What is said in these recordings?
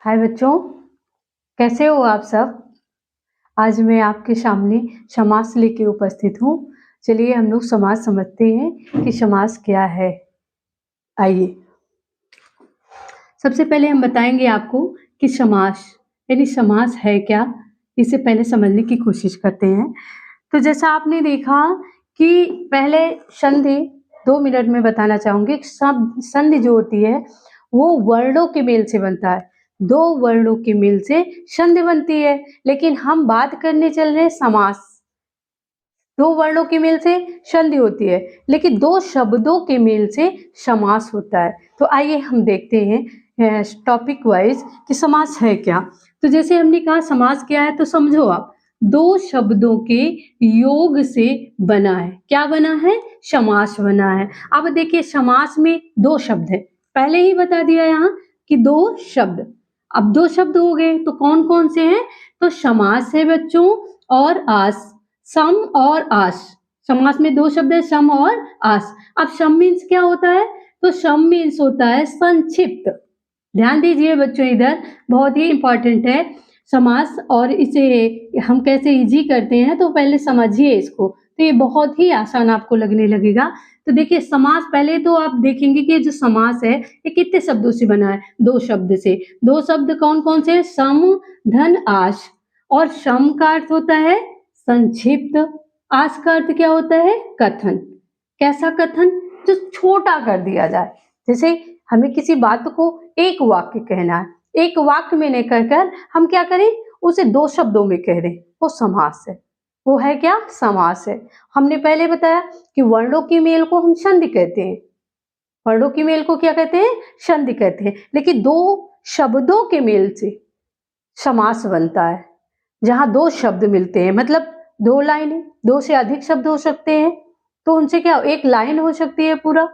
हाय बच्चों, कैसे हो आप सब? आज मैं आपके सामने समास लेके उपस्थित हूँ। चलिए हम लोग समास समझते हैं कि समास क्या है। आइए, सबसे पहले हम बताएंगे आपको कि समास यानी समास है क्या, इसे पहले समझने की कोशिश करते हैं। तो जैसा आपने देखा कि पहले संधि 2 मिनट में बताना चाहूंगी। संधि जो होती है वो वर्णों के मेल से बनता है। 2 वर्णों के मेल से संधि बनती है, लेकिन हम बात करने चल रहे हैं समास। 2 वर्णों के मेल से संधि होती है, लेकिन 2 शब्दों के मेल से समास होता है। तो आइए हम देखते हैं टॉपिक वाइज कि समास है क्या। तो जैसे हमने कहा समास क्या है, तो समझो आप 2 शब्दों के योग से बना है। क्या बना है? समास बना है। अब देखिए समास में 2 शब्द है, पहले ही बता दिया यहाँ कि 2 शब्द। अब 2 शब्द हो गए तो कौन कौन से हैं? तो समास है बच्चों और आस। सम और आस। समास में 2 शब्द है, सम और आस। अब सम मीन्स क्या होता है? तो सम मीन्स होता है संक्षिप्त। ध्यान दीजिए बच्चों, इधर बहुत ही इंपॉर्टेंट है समास, और इसे हम कैसे इजी करते हैं तो पहले समझिए इसको, तो ये बहुत ही आसान आपको लगने लगेगा। तो देखिए समास, पहले तो आप देखेंगे कि जो समास है ये कितने शब्दों से बना है? 2 शब्द से। 2 शब्द कौन कौन से? सम, धन, आस। और सम का अर्थ होता है संक्षिप्त, आस का अर्थ क्या होता है? कथन। कैसा कथन? जो छोटा कर दिया जाए। जैसे हमें किसी बात को एक वाक्य कहना है, एक वाक्य में नहीं कहकर हम क्या करें, उसे 2 शब्दों में कह दें, वो समास है। वो है क्या? समास है। हमने पहले बताया कि वर्णों की मेल को हम संधि कहते हैं। वर्णों की मेल को क्या कहते हैं? संधि कहते हैं। लेकिन 2 शब्दों के मेल से समास बनता है। जहां 2 शब्द मिलते हैं, मतलब 2 लाइनें, 2 से अधिक शब्द हो सकते हैं, तो उनसे क्या, एक लाइन हो सकती है, पूरा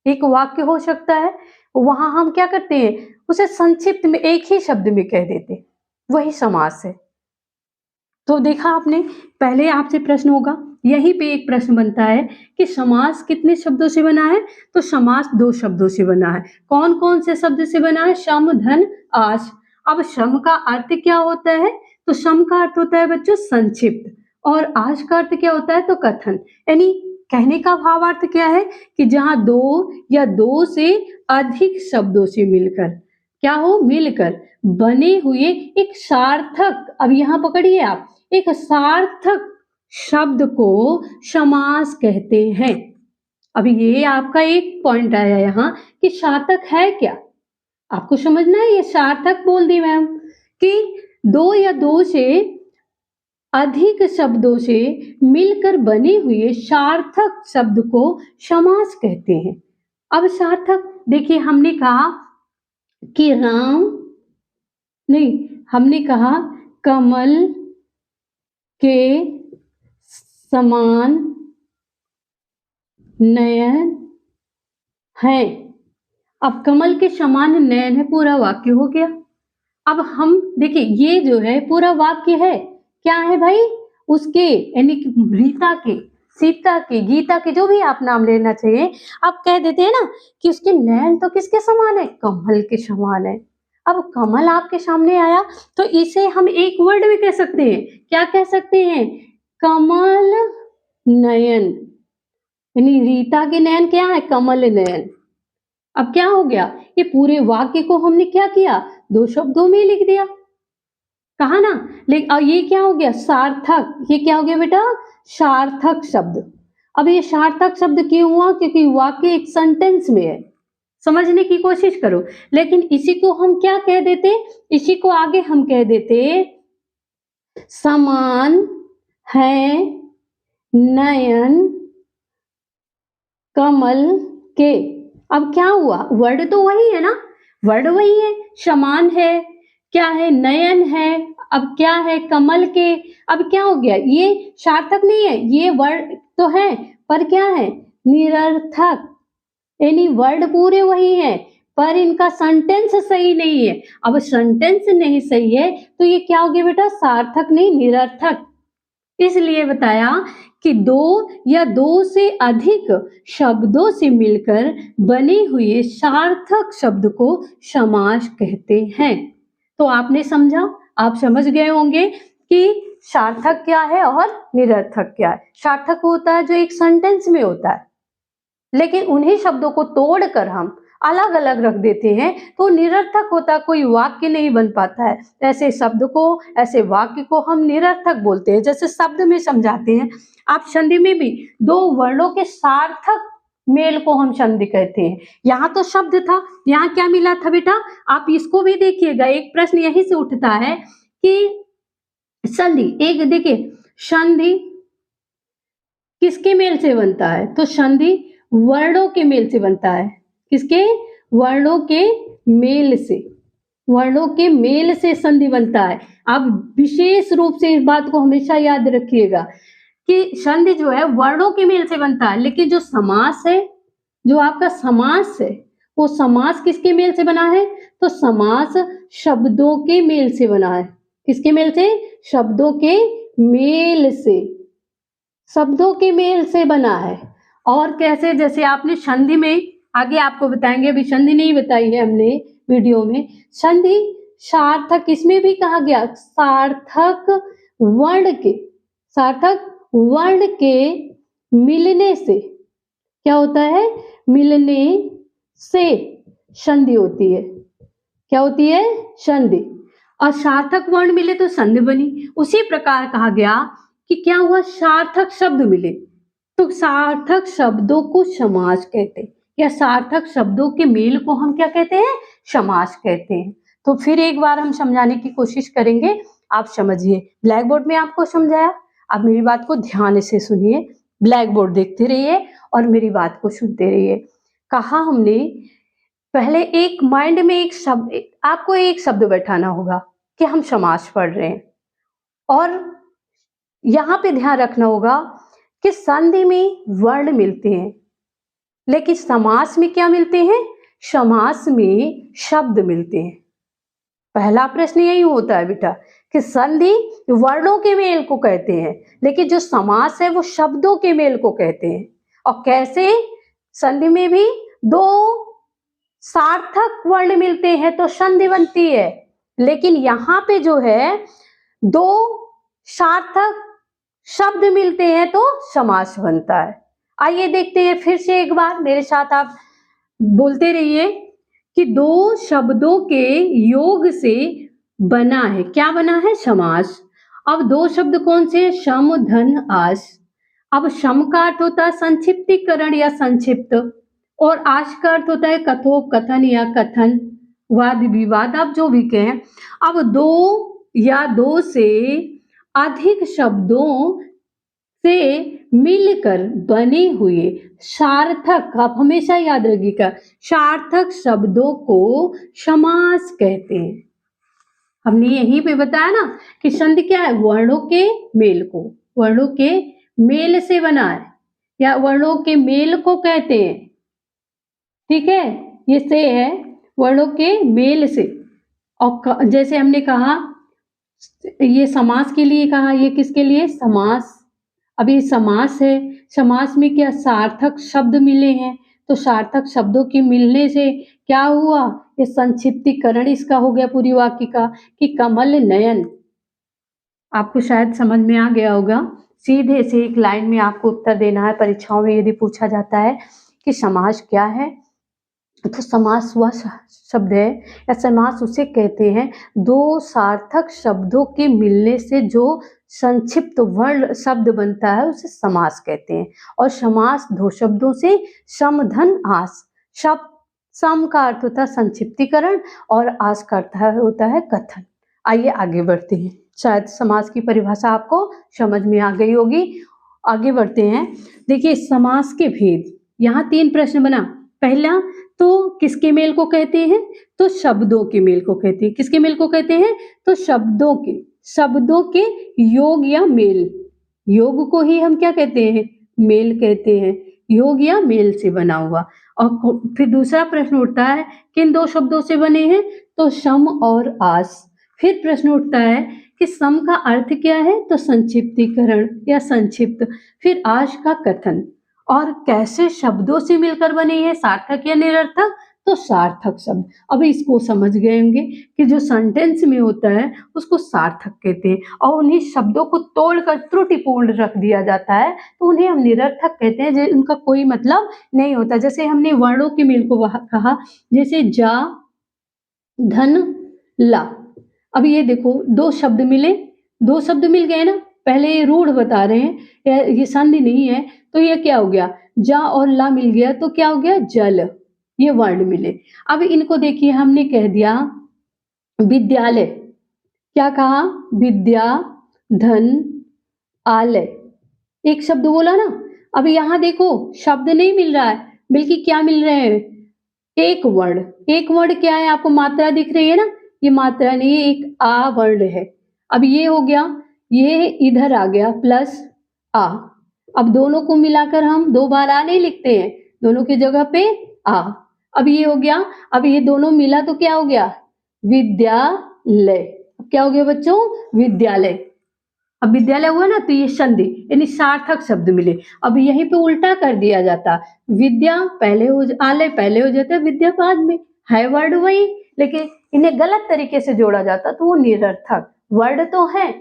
एक वाक्य हो सकता है। वहां हम क्या करते हैं, उसे संक्षिप्त में एक ही शब्द में कह देते हैं, वही समास है। तो देखा आपने, पहले आपसे प्रश्न होगा, यहीं पे एक प्रश्न बनता है कि समास कितने शब्दों से बना है? तो समास 2 शब्दों से बना है। कौन कौन से शब्द से बना है? सम, धन, आस। अब सम का अर्थ क्या होता है? तो सम का अर्थ होता है बच्चों संक्षिप्त, और आस का अर्थ क्या होता है? तो कथन। यानी कहने का भावार्थ क्या है कि जहां 2 या 2 से अधिक शब्दों से मिलकर, क्या हो, मिलकर बने हुए एक सार्थक, अब यहां पकड़िए आप, एक सार्थक शब्द को समास कहते हैं। अब ये आपका एक पॉइंट आया यहाँ कि सार्थक है क्या, आपको समझना है। ये सार्थक बोल दी मैम कि 2 या 2 से अधिक शब्दों से मिलकर बने हुए सार्थक शब्द को समास कहते हैं। अब सार्थक देखिए, हमने कहा कि राम, नहीं, हमने कहा कमल के समान नयन है। अब कमल के समान नयन है, पूरा वाक्य हो गया। अब हम देखिए, ये जो है पूरा वाक्य है, क्या है भाई? उसके यानी कि रीता के, सीता के, गीता के, जो भी आप नाम लेना चाहिए, आप कह देते हैं ना कि उसके नयन तो किसके समान है? कमल के समान है। अब कमल आपके सामने आया तो इसे हम एक वर्ड में कह सकते हैं। क्या कह सकते हैं? कमल नयन। यानी रीता के नयन क्या है? कमल नयन। अब क्या हो गया, ये पूरे वाक्य को हमने क्या किया? 2 शब्दों में लिख दिया, कहा ना। लेकिन ये क्या हो गया? सार्थक। ये क्या हो गया बेटा? सार्थक शब्द। अब ये सार्थक शब्द क्यों हुआ? क्योंकि वाक्य एक सेंटेंस में है। समझने की कोशिश करो। लेकिन इसी को हम क्या कह देते? इसी को आगे हम कह देते समान है नयन कमल के। अब क्या हुआ? वर्ड तो वही है ना, वर्ड वही है, समान है, क्या है? नयन है। अब क्या है? कमल के। अब क्या हो गया? ये सार्थक नहीं है, ये वर्ड तो है, पर क्या है? निरर्थक। यानी वर्ड पूरे वही है, पर इनका सेंटेंस सही नहीं है। अब सेंटेंस नहीं सही है तो ये क्या हो गया बेटा? सार्थक नहीं, निरर्थक। इसलिए बताया कि 2 या 2 से अधिक शब्दों से मिलकर बने हुए सार्थक शब्द को समास कहते हैं। तो आपने समझा, आप समझ गए होंगे कि सार्थक क्या है और निरर्थक क्या है। सार्थक होता है जो एक सेंटेंस में होता है, लेकिन उन्हीं शब्दों को तोड़कर हम अलग अलग रख देते हैं तो निरर्थक होता, कोई वाक्य नहीं बन पाता है। ऐसे शब्द को, ऐसे वाक्य को हम निरर्थक बोलते हैं। जैसे शब्द में समझाते हैं, आप संधि में भी दो वर्णों के सार्थक मेल को हम संधि कहते हैं। यहाँ तो शब्द था, यहाँ क्या मिला था बेटा, आप इसको भी देखिएगा। एक प्रश्न यहीं से उठता है कि संधि, एक देखिए संधि किसके मेल से बनता है, तो संधि वर्णों के मेल से बनता है। किसके? वर्णों के मेल से, वर्णों के मेल से संधि बनता है। आप विशेष रूप से इस बात को हमेशा याद रखिएगा कि संधि जो है वर्णों के मेल से बनता है, लेकिन जो समास है, जो आपका समास है, वो समास किसके मेल से बना है, तो समास शब्दों के मेल से बना है। किसके मेल से? शब्दों के मेल से, शब्दों के मेल से बना है। और कैसे? जैसे आपने संधि में, आगे आपको बताएंगे, अभी संधि नहीं बताई है हमने वीडियो में। संधि सार्थक, इसमें भी कहा गया सार्थक वर्ण के, सार्थक वर्ण के मिलने से क्या होता है, मिलने से संधि होती है। क्या होती है? संधि। और सार्थक वर्ण मिले तो संधि बनी। उसी प्रकार कहा गया कि क्या हुआ, सार्थक शब्द मिले तो सार्थक शब्दों को समास कहते हैं, या सार्थक शब्दों के मेल को हम क्या कहते हैं, समास कहते हैं। तो फिर एक बार हम समझाने की कोशिश करेंगे, आप समझिए। ब्लैक बोर्ड में आपको समझाया, आप मेरी बात को ध्यान से सुनिए, ब्लैक बोर्ड देखते रहिए और मेरी बात को सुनते रहिए। कहा हमने पहले एक माइंड में एक शब्द, आपको एक शब्द बैठाना होगा कि हम समास पढ़ रहे हैं, और यहाँ पे ध्यान रखना होगा कि संधि में वर्ण मिलते हैं, लेकिन समास में क्या मिलते हैं, समास में शब्द मिलते हैं। पहला प्रश्न यही होता है बेटा कि संधि वर्णों के मेल को कहते हैं, लेकिन जो समास है वो शब्दों के मेल को कहते हैं। और कैसे? संधि में भी दो सार्थक वर्ण मिलते हैं तो संधि बनती है, लेकिन यहाँ पे जो है दो सार्थक शब्द मिलते हैं तो समास बनता है। आइए देखते हैं फिर से एक बार, मेरे साथ आप बोलते रहिए कि दो शब्दों के योग से बना है, क्या बना है, समास। अब दो शब्द कौन से? सम, धन, आस। अब सम का अर्थ होता है संक्षिप्तीकरण या संक्षिप्त, और आस का अर्थ होता है कथोपकथन या कथन, वाद विवाद, आप जो भी कहें। अब दो या दो से अधिक शब्दों से मिलकर बने हुए सार्थक, आप हमेशा याद रखिएगा, सार्थक शब्दों को समास कहते हैं। हमने यहीं पे बताया ना कि संधि क्या है, वर्णों के मेल को, वर्णों के मेल से बना है, या वर्णों के मेल को कहते हैं। ठीक है, ये से है वर्णों के मेल से। और जैसे हमने कहा, ये समास के लिए कहा, ये किसके लिए, समास। अभी समास है, समास में क्या सार्थक शब्द मिले हैं, तो सार्थक शब्दों के मिलने से क्या हुआ, ये संक्षिप्तीकरण इसका हो गया पूरी वाक्य का, कि कमल नयन। आपको शायद समझ में आ गया होगा। सीधे से एक लाइन में आपको उत्तर देना है। परीक्षाओं में यदि पूछा जाता है कि समास क्या है, तो समास वह शब्द है या समास उसे कहते हैं दो सार्थक शब्दों के मिलने से जो संक्षिप्त वर्ण शब्द बनता है उसे समास कहते हैं। और समास दो शब्दों से सम, धन, आस। शब्द सम का अर्थ होता है संक्षिप्तीकरण और आस का अर्थ होता है कथन। आइए आगे बढ़ते हैं, शायद समास की परिभाषा आपको समझ में आ गई होगी। आगे बढ़ते हैं। देखिए समास के भेद, यहाँ तीन प्रश्न बना। पहला तो किसके मेल को कहते हैं, तो शब्दों के मेल को कहते हैं। किसके मेल को कहते हैं, तो शब्दों के, शब्दों के योग या मेल। योग को ही हम क्या कहते हैं, मेल कहते हैं, योग या मेल से बना हुआ। और फिर दूसरा प्रश्न उठता है किन दो शब्दों से बने हैं, तो सम और आस। फिर प्रश्न उठता है कि सम का अर्थ क्या है, तो संक्षिप्तीकरण या संक्षिप्त। फिर आस का कथन। और कैसे शब्दों से मिलकर बने हैं, सार्थक या निरर्थक, तो सार्थक शब्द। अब इसको समझ गए होंगे कि जो सेंटेंस में होता है उसको सार्थक कहते हैं, और उन्हीं शब्दों को तोड़कर त्रुटिपूर्ण रख दिया जाता है तो उन्हें हम निरर्थक कहते हैं, जो उनका कोई मतलब नहीं होता। जैसे हमने वर्णों के मेल को कहा, जैसे जा, धन, ला। अब ये देखो दो शब्द मिले, दो शब्द मिल गए ना, पहले ये रूढ़ बता रहे हैं, ये संधि नहीं है, तो ये क्या हो गया, जा और ला मिल गया तो क्या हो गया, जल, ये वर्ण मिले। अब इनको देखिए, हमने कह दिया विद्यालय, क्या कहा, विद्या, धन, आलय, एक शब्द बोला ना। अब यहाँ देखो शब्द नहीं मिल रहा है, बल्कि क्या मिल रहे हैं, एक वर्ण। एक वर्ण क्या है, आपको मात्रा दिख रही है ना, ये मात्रा नहीं, एक आ वर्ण है। अब ये हो गया, ये इधर आ गया प्लस आ। अब दोनों को मिलाकर हम दो बार आ नहीं लिखते हैं, दोनों की जगह पे आ। अब ये हो गया, अब ये दोनों मिला तो क्या हो गया, विद्यालय। अब क्या हो गया बच्चों, विद्यालय। अब विद्यालय हुआ ना, तो ये संधि यानी सार्थक शब्द मिले। अब यहीं पे उल्टा कर दिया जाता, विद्या पहले हो, आलय पहले हो जाता, विद्या बाद में, है वर्ड वही, लेकिन इन्हें गलत तरीके से जोड़ा जाता तो वो निरर्थक। वर्ड तो है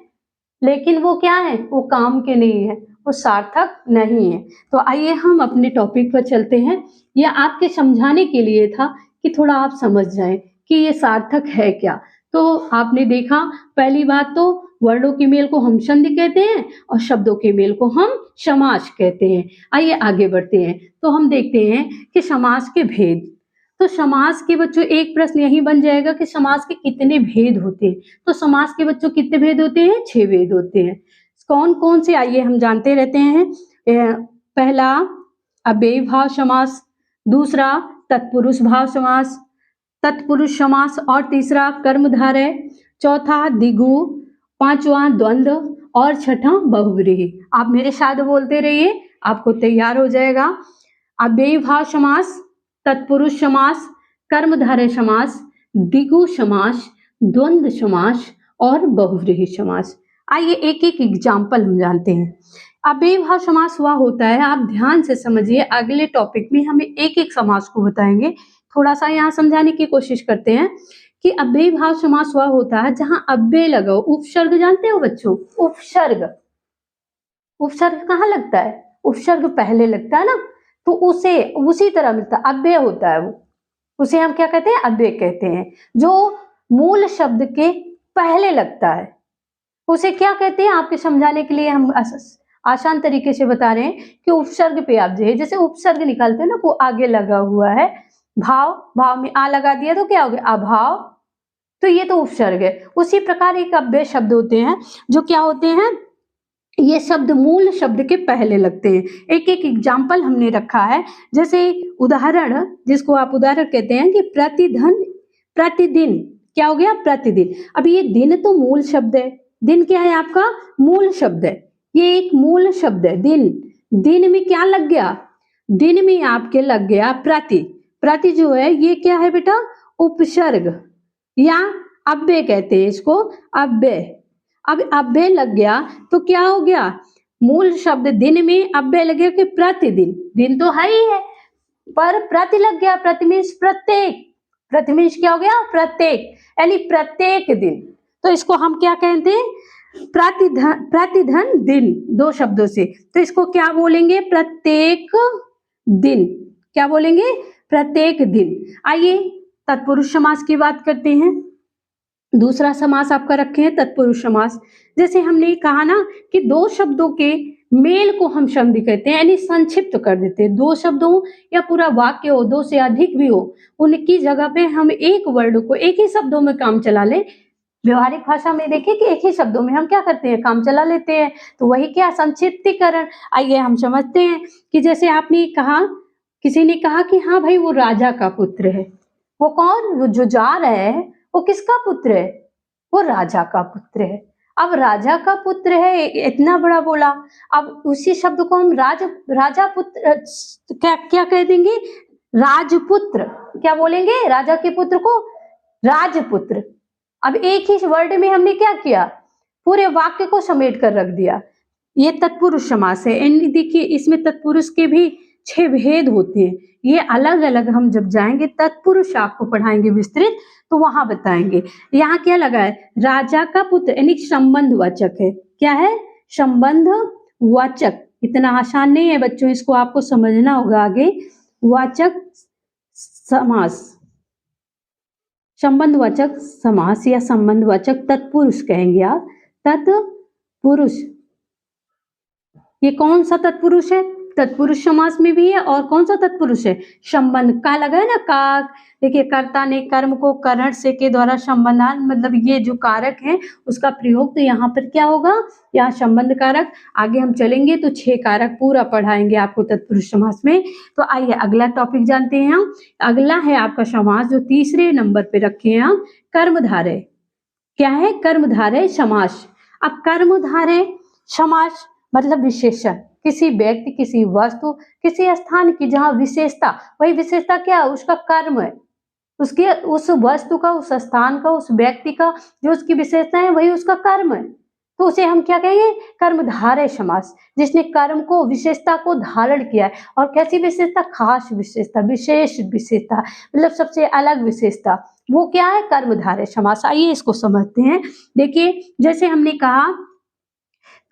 लेकिन वो क्या है, वो काम के नहीं है, वो सार्थक नहीं है। तो आइए हम अपने टॉपिक पर चलते हैं। यह आपके समझाने के लिए था कि थोड़ा आप समझ जाएं कि ये सार्थक है क्या। तो आपने देखा, पहली बात तो वर्णों के मेल को हम संधि कहते हैं और शब्दों के मेल को हम समास कहते हैं। आइए आगे बढ़ते हैं। तो हम देखते हैं कि समास के भेद। तो समास के बच्चों एक प्रश्न यही बन जाएगा कि समास के कितने भेद होते हैं। तो समास के बच्चों कितने भेद होते हैं, 6 भेद होते हैं। कौन कौन से, आइए हम जानते रहते हैं। पहला अव्ययी भाव समास, दूसरा तत्पुरुष भाव समास, तत्पुरुष समास, और तीसरा कर्मधारय, चौथा द्विगु, पांचवा द्वंद्व और छठा बहुव्रीहि। आप मेरे साथ बोलते रहिए, आपको तैयार हो जाएगा। अव्ययी भाव समास, तत्पुरुष समास, कर्मधारय समास, द्विगु समास, द्वंद्व समास और बहुव्रीहि समास। आइए एक एक एग्जाम्पल हम जानते हैं। अव्ययी भाव समास हुआ होता है, आप ध्यान से समझिए, अगले टॉपिक में हमें एक एक समास को बताएंगे। थोड़ा सा यहाँ समझाने की कोशिश करते हैं कि अव्ययी भाव समास हुआ होता है जहां अव्यय लगाओ, उपसर्ग जानते हो बच्चों, उपसर्ग, उपसर्ग कहाँ लगता है, उपसर्ग पहले लगता है ना, तो उसे उसी तरह मिलता है, अव्यय होता है वो, उसे हम क्या कहते हैं, अव्यय कहते हैं। जो मूल शब्द के पहले लगता है उसे क्या कहते हैं, आपके समझाने के लिए हम आसान तरीके से बता रहे हैं कि उपसर्ग पे आप जैसे उपसर्ग निकालते हैं ना, वो आगे लगा हुआ है, भाव, भाव में आ लगा दिया तो क्या हो गया, अभाव, तो ये तो उपसर्ग है। उसी प्रकार एक अव्यय शब्द होते हैं जो क्या होते हैं, ये शब्द मूल शब्द के पहले लगते हैं। एक एक एग्जाम्पल हमने रखा है, जैसे उदाहरण, जिसको आप उदाहरण कहते हैं कि प्रतिधन, प्रतिदिन, क्या हो गया, प्रतिदिन। अब ये दिन तो मूल शब्द है, दिन क्या है आपका, मूल शब्द है, ये एक मूल शब्द है दिन। दिन में क्या लग गया, दिन में आपके लग गया प्रति, प्रति जो है ये क्या है बेटा, उपसर्ग या अव्यय कहते हैं इसको, अव्यय। अब अव्यय लग गया तो क्या हो गया, मूल शब्द दिन में अव्यय लगे कि प्रतिदिन, दिन तो है ही है पर प्रति लग गया, प्रति मीन्स प्रत्येक, प्रति मीन्स क्या हो गया, प्रत्येक, यानी प्रत्येक दिन। तो इसको हम क्या कहते हैं, प्रतिधन, प्रतिधन दिन, दो शब्दों से, तो इसको क्या बोलेंगे, प्रत्येक दिन, क्या बोलेंगे, प्रत्येक दिन। आइए तत्पुरुष समास की बात करते हैं। दूसरा समास आपका रखे हैं तत्पुरुष समास। जैसे हमने कहा ना कि दो शब्दों के मेल को हम संधि कहते हैं, यानी संक्षिप्त कर देते हैं। दो शब्द हो या पूरा वाक्य हो, दो से अधिक भी हो, उनकी जगह पे हम एक वर्ड को एक ही शब्दों में काम चला ले। व्यवहारिक भाषा में देखिए कि एक ही शब्दों में हम क्या करते हैं, काम चला लेते हैं, तो वही क्या, संक्षिप्तीकरण। आइए हम समझते हैं कि जैसे आपने कहा, किसी ने कहा कि हाँ भाई वो राजा का पुत्र है, वो कौन, वो जो जा रहा है वो किसका पुत्र है, वो राजा का पुत्र है। अब राजा का पुत्र है, इतना बड़ा बोला, अब उसी शब्द को हम राजा पुत्र क्या क्या कह देंगे, राजपुत्र, क्या बोलेंगे, राजा के पुत्र को राजपुत्र। अब एक ही वर्ड में हमने क्या किया, पूरे वाक्य को समेट कर रख दिया। ये तत्पुरुष समास है। देखिए इसमें तत्पुरुष के भी 6 भेद होते हैं। ये अलग-अलग हम जब जाएँगे तत्पुरुष आपको पढ़ाएँगे विस्तृत, तो वहाँ बताएँगे। यहाँ क्या लगा है? राजा का पुत्र यानी संबंधवाचक है। क्या है? संबंधवाचक। इतना आसान नहीं है बच्चों, इसको आपको समझना होगा आगे। वाचक समास, संबंधवाचक समास या संबंधवाचक तत्पुरुष कहेंगे आप। तत्पुरुष, ये कौन सा तत्पुरुष है? तत्पुरुष समास में भी है। और कौन सा तत्पुरुष है? संबंध का लगा है ना, का। देखिए, कर्ता ने कर्म को करण से के द्वारा संबंधान, मतलब ये जो कारक है उसका प्रयोग, तो यहाँ पर क्या होगा? यहाँ संबंध कारक। आगे हम चलेंगे तो 6 कारक पूरा पढ़ाएंगे आपको तत्पुरुष समास में। तो आइए अगला टॉपिक जानते हैं हम। अगला है आपका समास जो तीसरे नंबर पे रखे हैं हम, कर्मधारय। क्या है? कर्मधारय समास। अब कर्मधारय समास मतलब विशेषण, किसी व्यक्ति, किसी वस्तु, किसी स्थान की जहाँ विशेषता, वही विशेषता क्या है? उसका कर्म है। उसके, उस वस्तु का, उस स्थान का, उस व्यक्ति का जो उसकी विशेषता है वही उसका कर्म है, तो उसे हम क्या कहेंगे? कर्मधारय समास। जिसने कर्म को, विशेषता को धारण किया है। और कैसी विशेषता? खास विशेषता, विशेष विशेषता, मतलब सबसे अलग विशेषता, वो क्या है? कर्मधारय समास। आइए इसको समझते हैं। देखिए, जैसे हमने कहा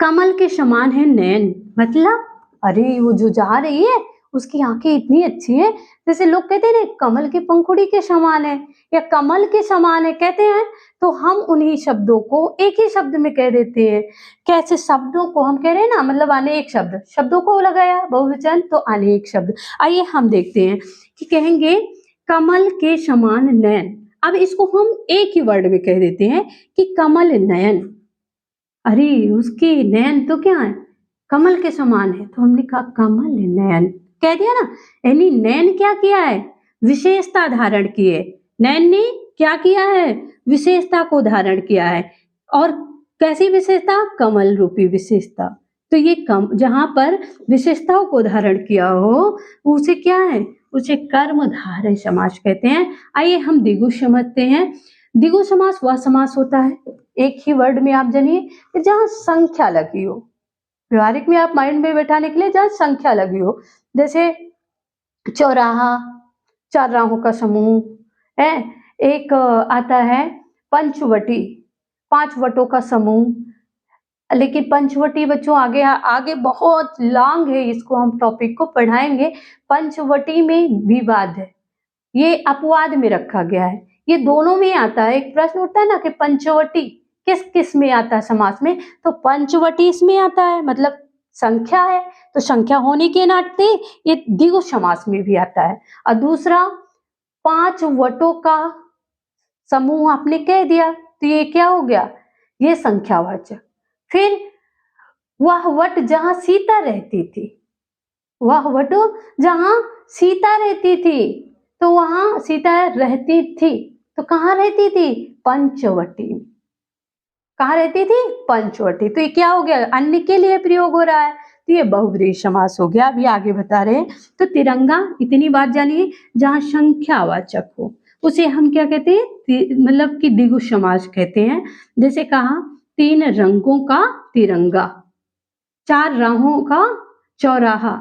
कमल के समान है नयन, मतलब अरे वो जो जा रही है उसकी आंखें इतनी अच्छी है। जैसे लोग कहते हैं ना, कमल की पंखुड़ी के समान है या कमल के समान है कहते हैं, तो हम उन्हीं शब्दों को एक ही शब्द में कह देते हैं। कैसे? शब्दों को हम कह रहे हैं ना, मतलब अनेक शब्द, शब्दों को लगाया बहुवचन तो अनेक शब्द। आइए हम देखते हैं कि कहेंगे कमल के समान नयन। अब इसको हम एक ही वर्ड में कह देते हैं कि कमल नयन। अरे उसके नयन तो क्या है? कमल के समान है, तो हमने कहा कमल नयन, कह दिया ना। यानी नयन क्या किया है? विशेषता धारण की है। नयन ने क्या किया है? विशेषता को धारण किया है। और कैसी विशेषता? कमल रूपी विशेषता। तो ये कम, जहां पर विशेषताओं को धारण किया हो उसे क्या है? उसे कर्मधारय समास कहते हैं। आइए हम द्विगु समझते हैं। द्विगु समास वह समास होता है, एक ही वर्ड में आप जानिए, जहां संख्या लगी हो। व्यवहारिक में आप माइंड में बैठाने के लिए जहां संख्या लगी हो, जैसे चौराहा, 4 राहों का समूह है। एक आता है पंचवटी, 5 वटों का समूह। लेकिन पंचवटी बच्चों आगे आगे बहुत लॉन्ग है, इसको हम टॉपिक को पढ़ाएंगे। पंचवटी में विवाद है, ये अपवाद में रखा गया है। ये दोनों में आता है। एक प्रश्न उठता है ना कि पंचवटी किस किस में आता है समास में, तो पंचवटी इसमें आता है, मतलब संख्या है, तो संख्या होने के नाते ये द्विगु समास में भी आता है। और दूसरा 5 वटों का समूह आपने कह दिया, तो ये क्या हो गया? ये संख्यावाचक। फिर वह वट जहां सीता रहती थी, वह वट जहां सीता रहती थी, तो वहां सीता रहती थी, तो कहाँ रहती थी? पंचवटी। कहाँ रहती थी? पंचवटी। तो ये क्या हो गया? अन्य के लिए प्रयोग हो रहा है, तो ये बहुब्रीहि समास हो गया। अभी आगे बता रहे हैं। तो तिरंगा, इतनी बात जानिए, जहां संख्यावाचक हो उसे हम क्या कहते हैं? मतलब कि द्विगु समास कहते हैं। जैसे कहा 3 रंगों का तिरंगा, 4 राहों का चौराहा।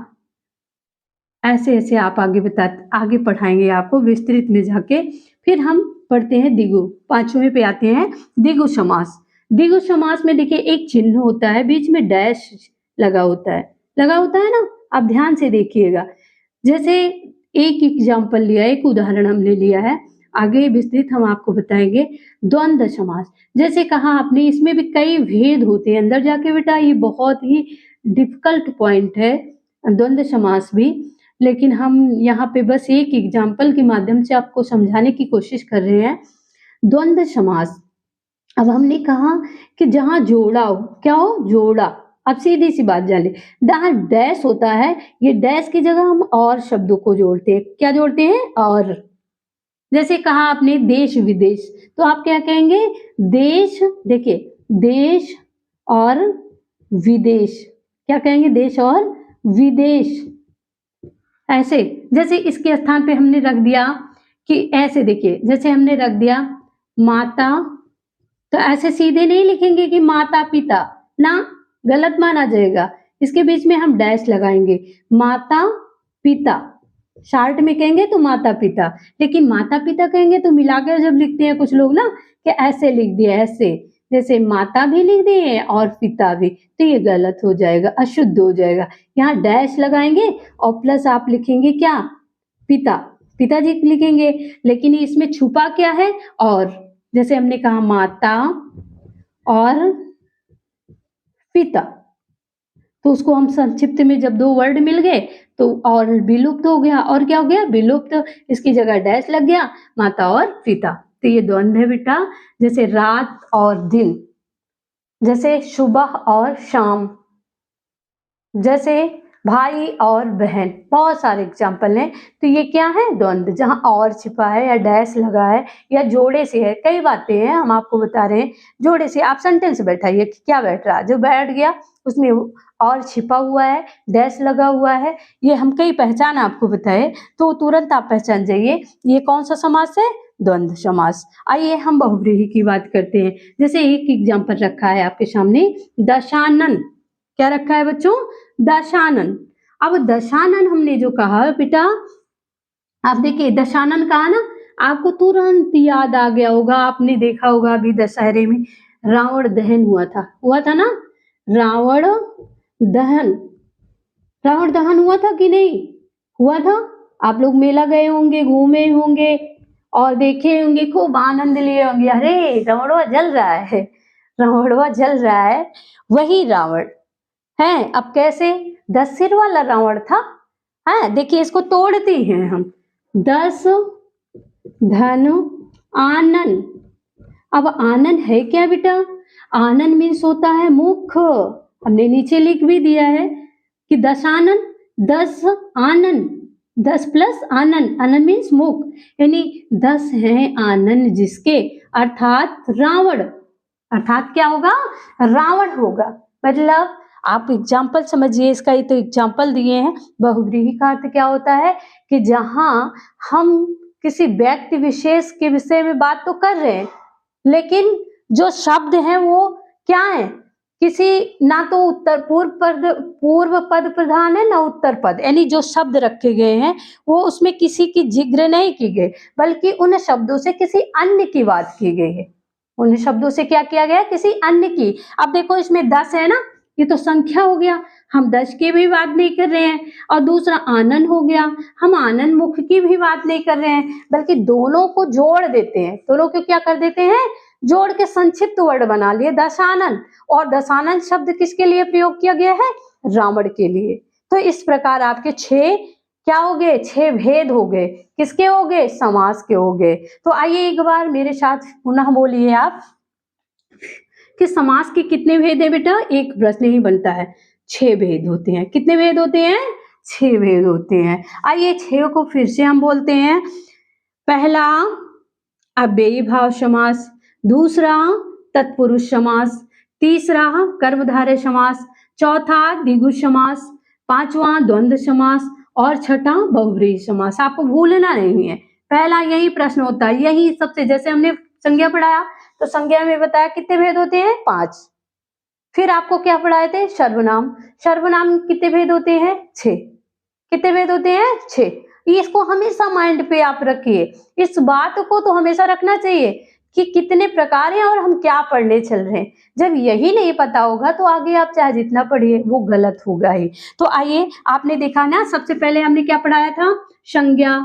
ऐसे ऐसे आप आगे पढ़ाएंगे आपको विस्तृत में जाके। फिर हम पढ़ते हैं द्विगु, 5वें पे आते हैं द्विगु समास। द्विगु समास में देखिए एक चिन्ह होता है, बीच में डैश लगा होता है ना। आप ध्यान से देखिएगा। जैसे एक एग्जाम्पल लिया, एक उदाहरण हमने लिया है, आगे विस्तृत हम आपको बताएंगे। द्वंद्व समास, जैसे कहा आपने, इसमें भी कई भेद होते हैं। अंदर जाके बेटा ये बहुत ही डिफिकल्ट पॉइंट है द्वंद्व समास भी, लेकिन हम यहाँ पे बस एक एग्जाम्पल के माध्यम से आपको समझाने की कोशिश कर रहे हैं। द्वंद्व समास, अब हमने कहा कि जहां जोड़ा हो, क्या हो? जोड़ा। अब सीधी सी बात जान ले, जहां डैश होता है, ये डैश की जगह हम और शब्दों को जोड़ते हैं। क्या जोड़ते हैं? और। जैसे कहा आपने देश विदेश, तो आप क्या कहेंगे? देश, देखिए देश और विदेश, क्या कहेंगे? देश और विदेश। ऐसे, जैसे इसके स्थान पे हमने रख दिया कि ऐसे, देखिए जैसे हमने रख दिया माता, तो ऐसे सीधे नहीं लिखेंगे कि माता पिता ना, गलत माना जाएगा। इसके बीच में हम डैश लगाएंगे, माता पिता, शॉर्ट में कहेंगे तो माता पिता, लेकिन माता पिता कहेंगे तो मिलाकर जब लिखते हैं कुछ लोग ना कि ऐसे लिख दिया, ऐसे जैसे माता भी लिख दिए और पिता भी, तो ये गलत हो जाएगा, अशुद्ध हो जाएगा। यहाँ डैश लगाएंगे और प्लस आप लिखेंगे क्या, पिता, पिताजी लिखेंगे, लेकिन इसमें छुपा क्या है, और जैसे हमने कहा माता और पिता, तो उसको हम संक्षिप्त में जब दो वर्ड मिल गए तो और विलुप्त हो गया, और क्या हो गया, विलुप्त, इसकी जगह डैश लग गया, माता और पिता। तो ये द्वंद्व है बेटा, जैसे रात और दिन, जैसे सुबह और शाम, जैसे भाई और बहन, बहुत सारे एग्जाम्पल हैं। तो ये क्या है, द्वंद्व, जहां और छिपा है या डैश लगा है या जोड़े से है, कई बातें हैं हम आपको बता रहे हैं। जोड़े से आप सेंटेंस बैठाइए कि क्या बैठ रहा है, जो बैठ गया उसमें और छिपा हुआ है, डैश लगा हुआ है, ये हम कई पहचान आपको बताए तो तुरंत आप पहचान जाइए ये कौन सा समास है, द्वंद्व समास। आइए हम बहुव्रीहि की बात करते हैं। जैसे एक एग्जाम्पल रखा है आपके सामने, दशानन, क्या रखा है बच्चों, दशानन। अब दशानन हमने जो कहा बेटा, आप देखिए दशानन कहा ना, आपको तुरंत याद आ गया होगा, आपने देखा होगा अभी दशहरे में रावण दहन हुआ था ना, रावण दहन, रावण दहन हुआ था कि नहीं हुआ था, आप लोग मेला गए होंगे, घूमे होंगे और देखे होंगे, खूब आनंद लिए होंगे, अरे रावणवा जल रहा है, रावणवा जल रहा है, वही रावण है। अब कैसे, 10 सिर वाला रावण था, है, देखिए इसको तोड़ते हैं हम, 10 धनु आनन। अब आनन है क्या बेटा, आनन मीन्स होता है मुख, हमने नीचे लिख भी दिया है कि दशानन, 10 आनन, 10 प्लस आनन, आनन मीन्स मुख, यानी 10 है आनन जिसके, अर्थात रावण, अर्थात क्या होगा, रावण होगा। मतलब आप एग्जाम्पल समझिए इसका, ये तो एग्जाम्पल दिए हैं। बहुव्रीहि का अर्थ क्या होता है कि जहां हम किसी व्यक्ति विशेष के विषय में बात तो कर रहे हैं, लेकिन जो शब्द हैं वो क्या है, किसी ना तो पूर्व पद प्रधान है ना उत्तर पद, यानी जो शब्द रखे गए हैं वो उसमें किसी की जिक्र नहीं की गई, बल्कि उन शब्दों से किसी अन्य की बात की गई है, उन शब्दों से क्या किया गया, किसी अन्य की। अब देखो इसमें 10 है ना, ये तो संख्या हो गया, हम 10 की भी बात नहीं कर रहे हैं, और दूसरा आनन हो गया, हम आनन मुख की भी बात नहीं कर रहे हैं, बल्कि दोनों को जोड़ देते हैं, दोनों को क्या कर देते हैं, जोड़ के संक्षिप्त वर्ड बना लिए दशानन, और दशानन शब्द किसके लिए प्रयोग किया गया है, रावण के लिए। तो इस प्रकार आपके 6 क्या हो गए, 6 भेद हो गए, किसके हो गए, समास के हो गए। तो आइए एक बार मेरे साथ पुनः बोलिए आप कि समास के कितने भेद है बेटा, एक प्रश्न ही बनता है, 6 भेद होते हैं। कितने भेद होते हैं, 6 भेद होते हैं। आइए 6 को फिर से हम बोलते हैं। पहला अव्ययी भाव समास, दूसरा तत्पुरुष समास, तीसरा कर्मधारय समास, चौथा द्विगु समास, पांचवा द्वंद्व समास और छठा बहुव्रीहि समास। आपको भूलना नहीं है, पहला यही प्रश्न होता है, यही सबसे, जैसे हमने संज्ञा पढ़ाया तो संज्ञा में बताया कितने भेद होते हैं, 5। फिर आपको क्या पढ़ाए थे, सर्वनाम, सर्वनाम कितने भेद होते हैं, 6। कितने भेद होते हैं, 6। इसको हमेशा माइंड पे आप रखिए, इस बात को तो हमेशा रखना चाहिए कि कितने प्रकार हैं और हम क्या पढ़ने चल रहे हैं। जब यही नहीं पता होगा तो आगे आप चाहे जितना पढ़िए वो गलत होगा ही। तो आइए, आपने देखा ना, सबसे पहले हमने क्या पढ़ाया था, संज्ञा,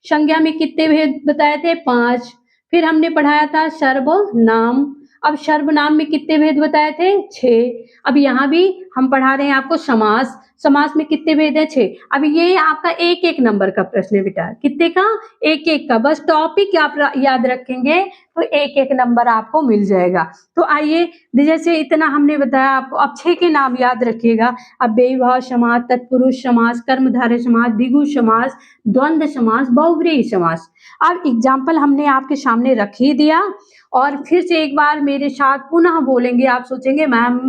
संज्ञा में कितने भेद बताए थे, 5। फिर हमने पढ़ाया था सर्वनाम, अब सर्वनाम में कितने भेद बताए थे, 6। अब यहाँ भी हम पढ़ा रहे हैं आपको समास, समास में कितने भेद है, 6। अब ये आपका एक एक नंबर का प्रश्न है बेटा, कितने का, एक एक का, बस टॉपिक आप याद रखेंगे तो एक एक नंबर आपको मिल जाएगा। तो आइए, जैसे इतना हमने बताया आपको, अब 6 के नाम याद रखिएगा, अव्ययी भाव समास, तत्पुरुष समास, कर्मधारय समास, द्विगु समास, द्वंद्व समास, बहुव्रीहि समास। अब एग्जाम्पल हमने आपके सामने रख ही दिया, और फिर से एक बार मेरे साथ पुनः बोलेंगे। आप सोचेंगे मैम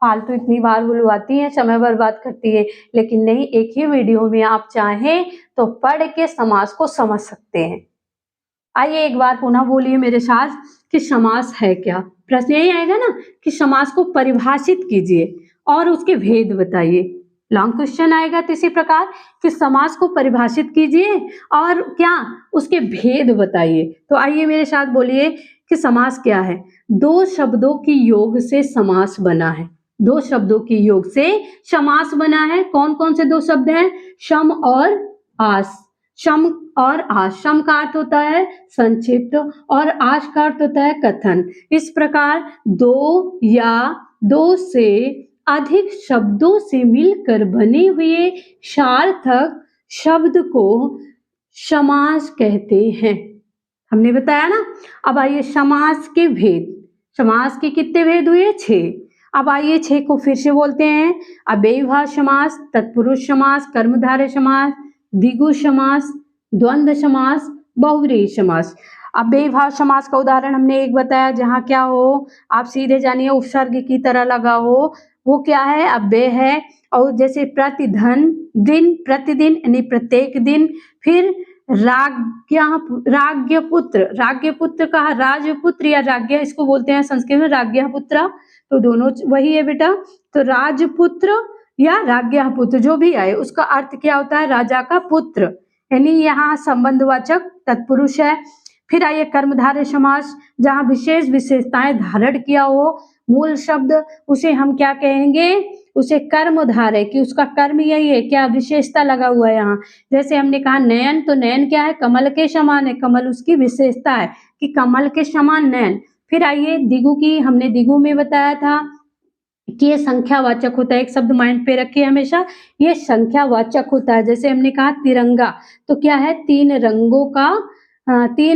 फालतू इतनी बार बुलवाती है, समय बर्बाद करती है, लेकिन नहीं, एक ही वीडियो में आप चाहें तो पढ़ के समास को समझ सकते हैं। आइए एक बार पुनः बोलिए मेरे साथ कि समास है क्या। प्रश्न यही आएगा ना कि समास को परिभाषित कीजिए और उसके भेद बताइए। लॉन्ग क्वेश्चन आएगा तो इसी प्रकार कि समास को परिभाषित कीजिए और क्या उसके भेद बताइए। तो आइए मेरे साथ बोलिए कि समास क्या है। दो शब्दों की योग से समास बना है। दो शब्दों की योग से समास बना है। कौन कौन से दो शब्द हैं? शम और आस। शम और आस। शम का अर्थ होता है संक्षिप्त और आस का अर्थ होता है कथन। इस प्रकार दो या दो से अधिक शब्दों से मिलकर बने हुए सार्थक शब्द को समास कहते हैं। हमने बताया ना। अब आइए समास के भेद। समास के कितने भेद हुए? 6। अब आइए 6 को फिर से बोलते हैं। अव्ययीभाव समास, तत्पुरुष समास, कर्मधारय समास, द्विगु समास, द्वंद्व समास, बहुव्रीहि समास। अव्ययीभाव समास का उदाहरण हमने एक बताया, जहाँ क्या हो, आप सीधे जानिए उपसर्ग की तरह लगा हो, वो क्या है? अव्यय है। और जैसे प्रतिधन, दिन, प्रतिदिन यानी प्रत्येक दिन। फिर राज्ञ पुत्र का राजपुत्र या राज्ञ, इसको बोलते हैं संस्कृत में राज्ञपुत्र। तो दोनों वही है बेटा। तो राजपुत्र या राज्ञपुत्र जो भी आए उसका अर्थ क्या होता है? राजा का पुत्र, यानी यहाँ संबंधवाचक तत्पुरुष है। फिर आइए कर्मधारय समास, जहाँ विशेष विशेषताएं धारण किया हो मूल शब्द, उसे हम क्या कहेंगे? उसे कर्मधारय, कि उसका कर्म यही है, क्या विशेषता लगा हुआ है यहाँ। जैसे हमने कहा नयन, तो नयन क्या है? कमल के समान है। कमल उसकी विशेषता है कि कमल के समान नयन। फिर आइए द्विगु की, हमने द्विगु में बताया था कि ये संख्यावाचक होता है। एक शब्द माइंड पे रखिए हमेशा, ये संख्यावाचक होता है। जैसे हमने कहा तिरंगा, तो क्या है? 3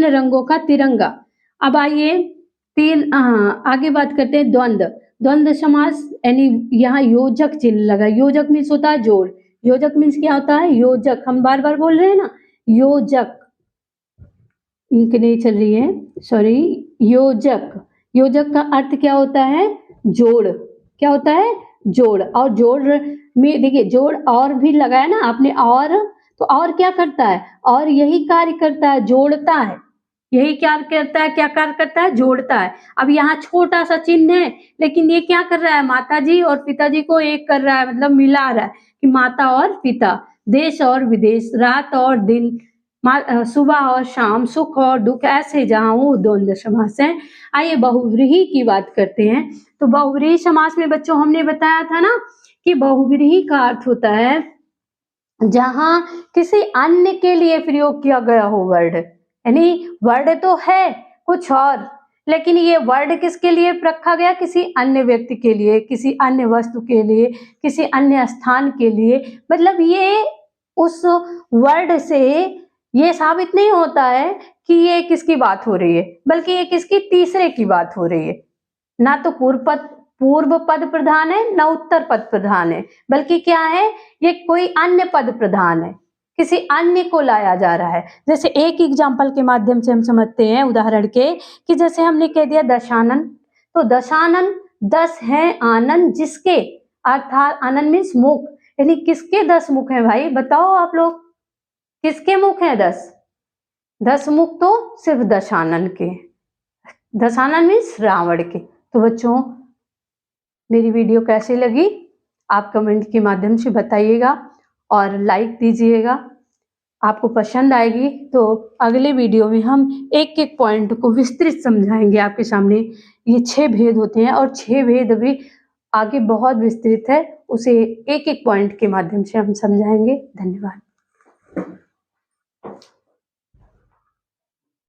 रंगों का तिरंगा। अब आइए आगे बात करते हैं द्वंद्व। द्वंद्व समास यानी यहाँ योजक चिन्ह लगा। योजक मीन्स होता है जोड़। योजक मीन्स क्या होता है? योजक। हम बार बार बोल रहे हैं ना, योजक। इंक नहीं चल रही है, सॉरी। योजक। योजक का अर्थ क्या होता है? जोड़। क्या होता है? जोड़। और जोड़ में देखिए, जोड़ और भी लगाया ना आपने, और तो और क्या करता है? और यही कार्य करता है, जोड़ता है। यही क्या करता है? क्या कार्य करता है? जोड़ता है। अब यहाँ छोटा सा चिन्ह है, लेकिन ये क्या कर रहा है? माताजी और पिताजी को एक कर रहा है, मतलब मिला रहा है कि माता और पिता, देश और विदेश, रात और दिन, सुबह और शाम, सुख और दुख, ऐसे जहाँ वो द्वंद्व समास है। आइए बहुव्रीहि की बात करते हैं। तो बहुव्रीहि समास में बच्चों हमने बताया था ना कि बहुव्रीहि का अर्थ होता है जहां किसी अन्य के लिए प्रयोग किया गया हो वर्ड, यानी वर्ड तो है कुछ और, लेकिन ये वर्ड किसके लिए रखा गया? किसी अन्य व्यक्ति के लिए, किसी अन्य वस्तु के लिए, किसी अन्य स्थान के लिए। मतलब ये उस वर्ड से ये साबित नहीं होता है कि ये किसकी बात हो रही है, बल्कि ये किसकी? तीसरे की बात हो रही है। ना तो पूर्व पद प्रधान है, ना उत्तर पद प्रधान है, बल्कि क्या है? ये कोई अन्य पद प्रधान है, किसी अन्य को लाया जा रहा है। जैसे एक एग्जाम्पल के माध्यम से हम समझते हैं उदाहरण के, कि जैसे हमने कह दिया दशानन, तो दशानन 10 है आनंद जिसके, अर्थात आनंद मीन्स मुख, यानी किसके 10 मुख हैं भाई? बताओ आप लोग, किसके मुख हैं 10? 10 मुख तो सिर्फ दशानन के। दशानन मीन्स रावण के। तो बच्चों मेरी वीडियो कैसी लगी आप कमेंट के माध्यम से बताइएगा और लाइक दीजिएगा। आपको पसंद आएगी तो अगले वीडियो में हम एक एक पॉइंट को विस्तृत समझाएंगे आपके सामने। ये 6 भेद होते हैं और 6 भेद भी आगे बहुत विस्तृत है, उसे एक एक पॉइंट के माध्यम से हम समझाएंगे। धन्यवाद।